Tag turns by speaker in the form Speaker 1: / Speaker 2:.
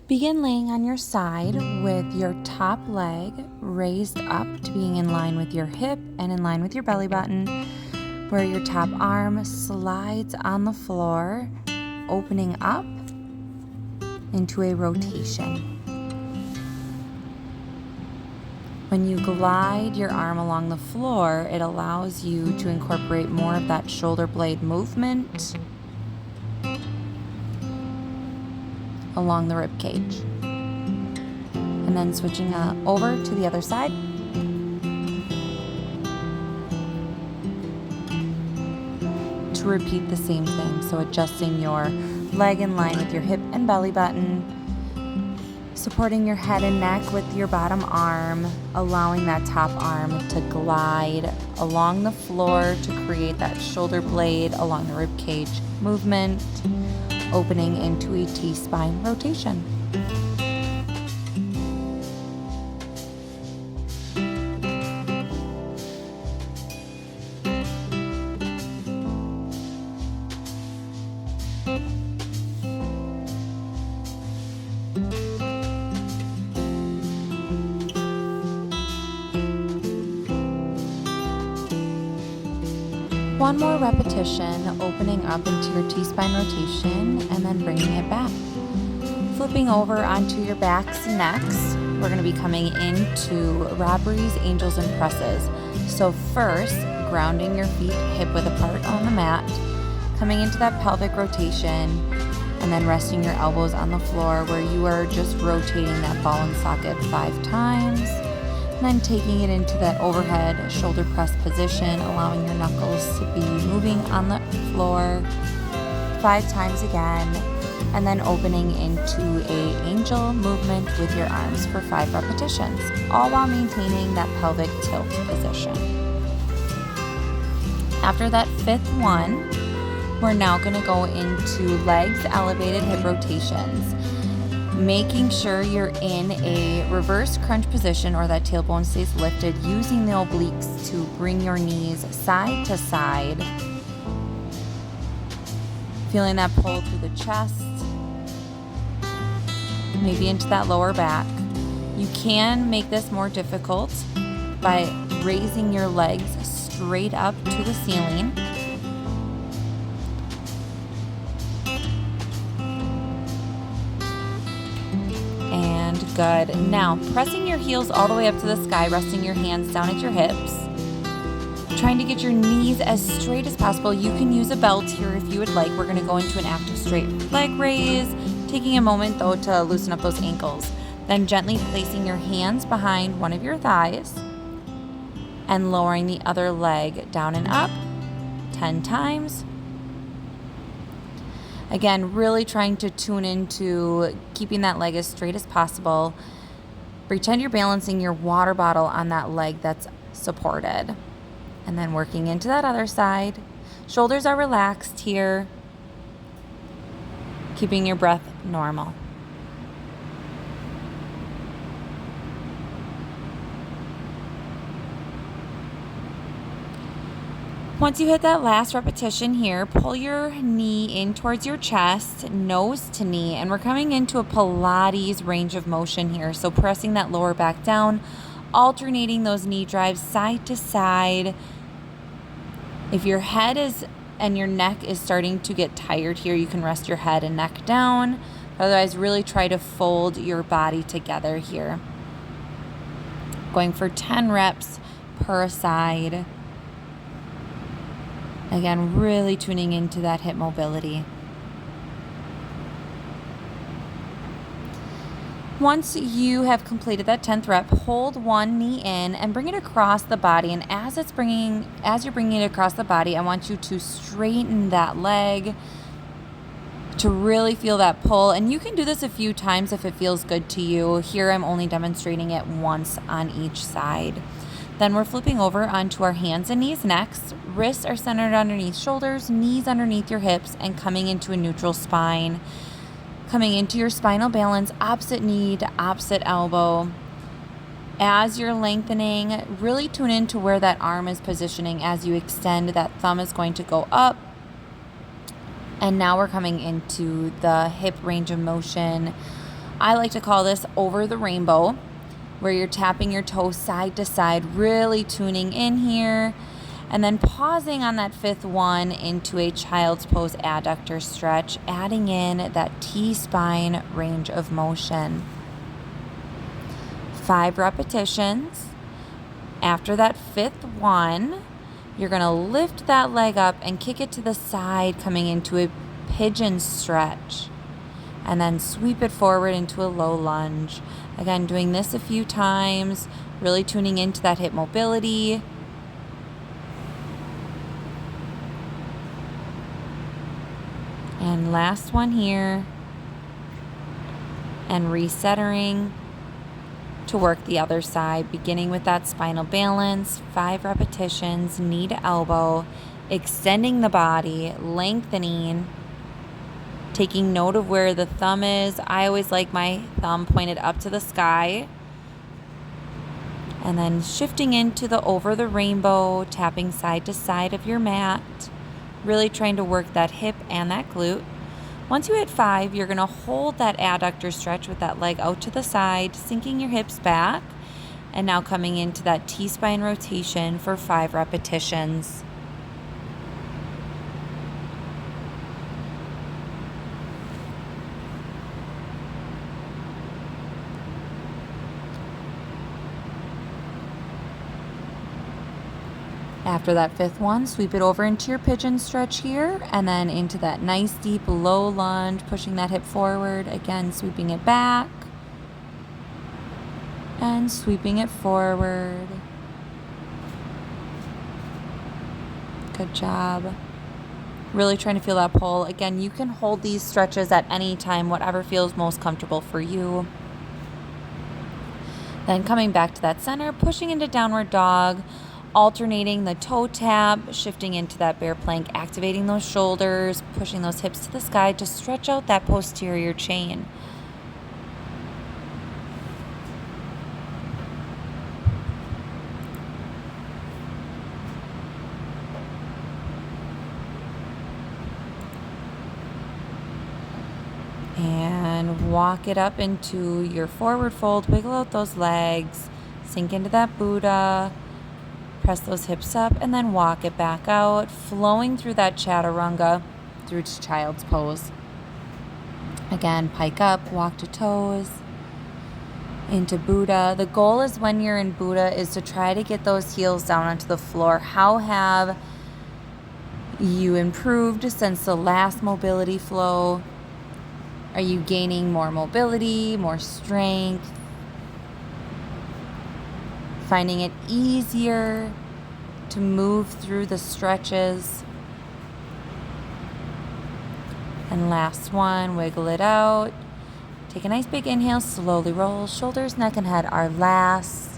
Speaker 1: Begin laying on your side with your top leg raised up to being in line with your hip and in line with your belly button, where your top arm slides on the floor, opening up into a rotation. When you glide your arm along the floor, it allows you to incorporate more of that shoulder blade movement along the rib cage. And then switching over to the other side. To repeat the same thing. So adjusting your leg in line with your hip and belly button, supporting your head and neck with your bottom arm, allowing that top arm to glide along the floor to create that shoulder blade along the rib cage movement, opening into a T-spine rotation. One more repetition, opening up into your T-spine rotation and then bringing it back. Flipping over onto your backs next, we're going to be coming into robberies, angels, and presses. So first, grounding your feet hip width apart on the mat, coming into that pelvic rotation, and then resting your elbows on the floor where you are just rotating that ball and socket 5 times. And then taking it into that overhead shoulder press position, allowing your knuckles to be moving on the floor 5 times again, and then opening into a angel movement with your arms for 5 repetitions, all while maintaining that pelvic tilt position. After that 5th one, we're now going to go into legs elevated hip rotations. Making sure you're in a reverse crunch position or that tailbone stays lifted, using the obliques to bring your knees side to side. Feeling that pull through the chest, maybe into that lower back. You can make this more difficult by raising your legs straight up to the ceiling. Good. Now, pressing your heels all the way up to the sky, resting your hands down at your hips. Trying to get your knees as straight as possible. You can use a belt here if you would like. We're going to go into an active straight leg raise, taking a moment though to loosen up those ankles. Then gently placing your hands behind one of your thighs and lowering the other leg down and up 10 times. Again, really trying to tune into keeping that leg as straight as possible. Pretend you're balancing your water bottle on that leg that's supported. And then working into that other side. Shoulders are relaxed here. Keeping your breath normal. Once you hit that last repetition here, pull your knee in towards your chest, nose to knee, and we're coming into a Pilates range of motion here. So pressing that lower back down, alternating those knee drives side to side. If your head and your neck is starting to get tired here, you can rest your head and neck down. Otherwise, really try to fold your body together here. Going for 10 reps per side. Again, really tuning into that hip mobility. Once you have completed that 10th rep, hold one knee in and bring it across the body. And as you're bringing it across the body, I want you to straighten that leg to really feel that pull. And you can do this a few times if it feels good to you. Here, I'm only demonstrating it once on each side. Then we're flipping over onto our hands and knees next. Wrists are centered underneath shoulders, knees underneath your hips, and coming into a neutral spine. Coming into your spinal balance, opposite knee to opposite elbow. As you're lengthening, really tune into where that arm is positioning as you extend. That thumb is going to go up. And now we're coming into the hip range of motion, I like to call this over the rainbow, where you're tapping your toes side to side, really tuning in here, and then pausing on that fifth one into a child's pose adductor stretch, adding in that T-spine range of motion. 5 repetitions. After that fifth one, you're going to lift that leg up and kick it to the side, coming into a pigeon stretch. And then sweep it forward into a low lunge. Again, doing this a few times, really tuning into that hip mobility. And last one here. And recentering to work the other side, beginning with that spinal balance, 5 repetitions, knee to elbow, extending the body, lengthening, taking note of where the thumb is. I always like my thumb pointed up to the sky. And then shifting into the over the rainbow, tapping side to side of your mat, really trying to work that hip and that glute. Once you hit 5, you're going to hold that adductor stretch with that leg out to the side, sinking your hips back, and now coming into that T-spine rotation for 5 repetitions. After that fifth one, sweep it over into your pigeon stretch here, and then into that nice deep low lunge, pushing that hip forward, again sweeping it back and sweeping it forward. Good job. Really trying to feel that pull. Again, you can hold these stretches at any time, whatever feels most comfortable for you. Then coming back to that center, pushing into downward dog, alternating the toe tap, shifting into that bear plank, activating those shoulders, pushing those hips to the sky to stretch out that posterior chain. And walk it up into your forward fold, wiggle out those legs, sink into that Buddha. Press those hips up and then walk it back out, flowing through that chaturanga through to child's pose. Again, pike up, walk to toes, into Buddha. The goal is when you're in Buddha is to try to get those heels down onto the floor. How have you improved since the last mobility flow? Are you gaining more mobility, more strength? Finding it easier to move through the stretches. And last one, wiggle it out. Take a nice big inhale, slowly roll. Shoulders, neck, and head are last.